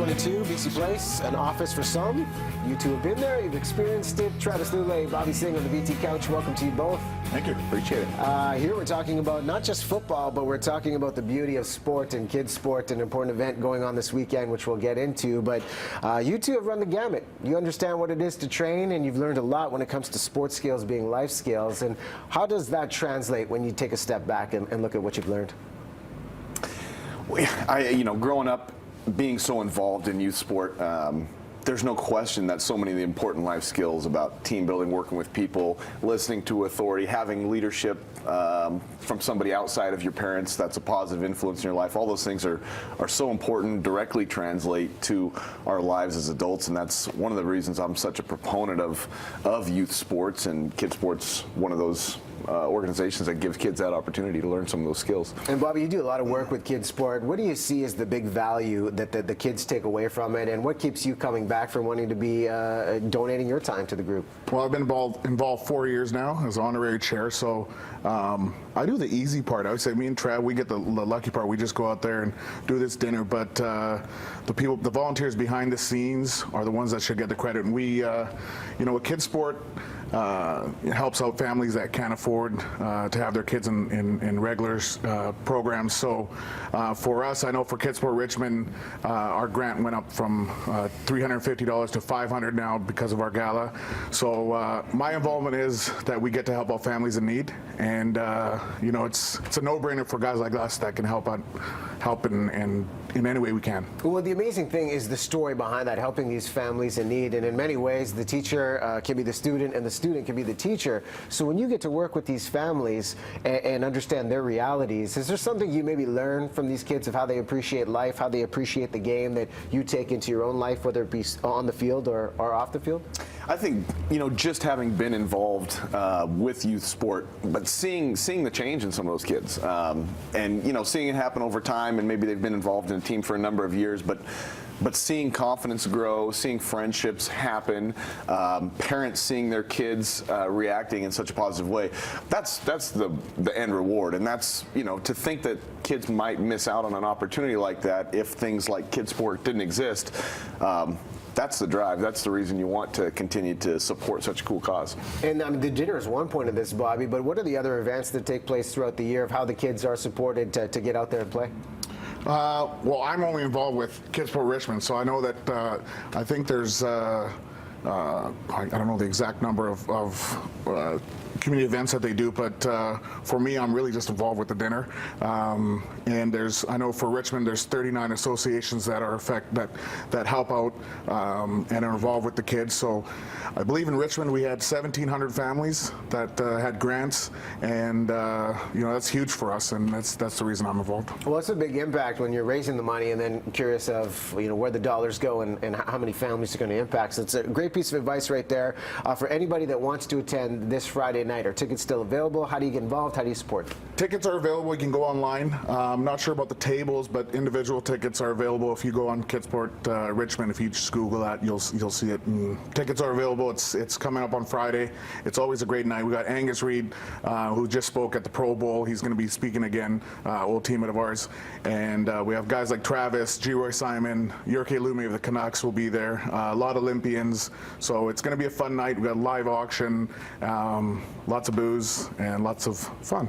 22, BC Place, an office for some. You two have been there, you've experienced it. Travis Lulay, Bobby Singh on the BT couch. Welcome to you both. Thank you. Appreciate it. Here we're talking about not just football, but we're talking about the beauty of sport and kids sport, an important event going on this weekend, which we'll get into. But you two have run the gamut. You understand what it is to train, and you've learned a lot when it comes to sports skills being life skills. And how does that translate when you take a step back and look at what you've learned? Growing up, being so involved in youth sport, there's no question that so many of the important life skills about team building, working with people, listening to authority, having leadership from somebody outside of your parents that's a positive influence in your life, all those things are so important, directly translate to our lives as adults, and that's one of the reasons I'm such a proponent of youth sports, and Kidsport's one of those organizations that gives kids that opportunity to learn some of those skills. And Bobby, you do a lot of work with Kidsport. What do you see as the big value that the kids take away from it, and what keeps you coming back from wanting to be donating your time to the group? Well, I've been involved 4 years now as honorary chair, so I do the easy part. I would say me and Trav, we get the lucky part. We just go out there and do this dinner, but the volunteers behind the scenes are the ones that should get the credit. And we, with Kidsport, it helps out families that can't afford to have their kids in regular programs. So for us, I know for Kidsport Richmond, our grant went up from $350 to $500 now because of our gala. So my involvement is that we get to help out families in need, and it's a no-brainer for guys like us that can help in any way we can. Well, the amazing thing is the story behind that, helping these families in need, and in many ways the teacher can be the student and the student can be the teacher. So when you get to work with these families and understand their realities, is there something you maybe learn from these kids of how they appreciate life, how they appreciate the game that you take into your own life, whether it be on the field or off the field? I think, just having been involved with youth sport, but seeing the change in some of those kids, and seeing it happen over time, and maybe they've been involved in a team for a number of years, but seeing confidence grow, seeing friendships happen, parents seeing their kids reacting in such a positive way, that's the end reward. And that's, to think that kids might miss out on an opportunity like that if things like Kidsport didn't exist, that's the drive. That's the reason you want to continue to support such a cool cause. And the dinner is one point of this, Bobby, but what are the other events that take place throughout the year of how the kids are supported to get out there and play? Well, I'm only involved with Kidsport Richmond, so I know that I think there's I don't know the exact number of community events that they do, but for me, I'm really just involved with the dinner. And I know for Richmond, there's 39 associations that that help out and are involved with the kids. So I believe in Richmond we had 1,700 families that had grants, and that's huge for us, and that's the reason I'm involved. Well, it's a big impact when you're raising the money and then curious of where the dollars go and how many families are going to impact. So it's a great piece of advice right there for anybody that wants to attend this Friday night. Are tickets still available? How do you get involved? How do you support? Tickets are available. You can go online. I'm not sure about the tables, but individual tickets are available. If you go on Kidsport Richmond, if you just Google that, you'll see it. And tickets are available. It's coming up on Friday. It's always a great night. We got Angus Reid, who just spoke at the Pro Bowl. He's going to be speaking again, old teammate of ours. And we have guys like Travis, G. Roy Simon, Jurke Lumi of the Canucks will be there. A lot of Olympians. So it's going to be a fun night. We got a live auction, lots of booze, and lots of fun.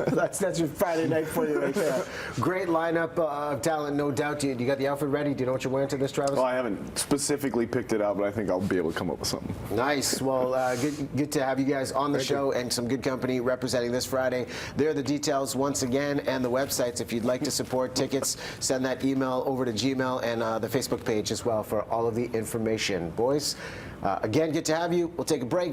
That's your Friday night for you right there. Great lineup of talent, no doubt. You got the outfit ready? Do you know what you're wearing to this, Travis? Well, I haven't specifically picked it out, but I think I'll be able to come up with something. Nice. Well, good to have you guys on the show and some good company representing this Friday. There are the details once again, and the websites. If you'd like to support tickets, send that email over to Gmail and the Facebook page as well for all of the information. Boys, again, good to have you. We'll take a break.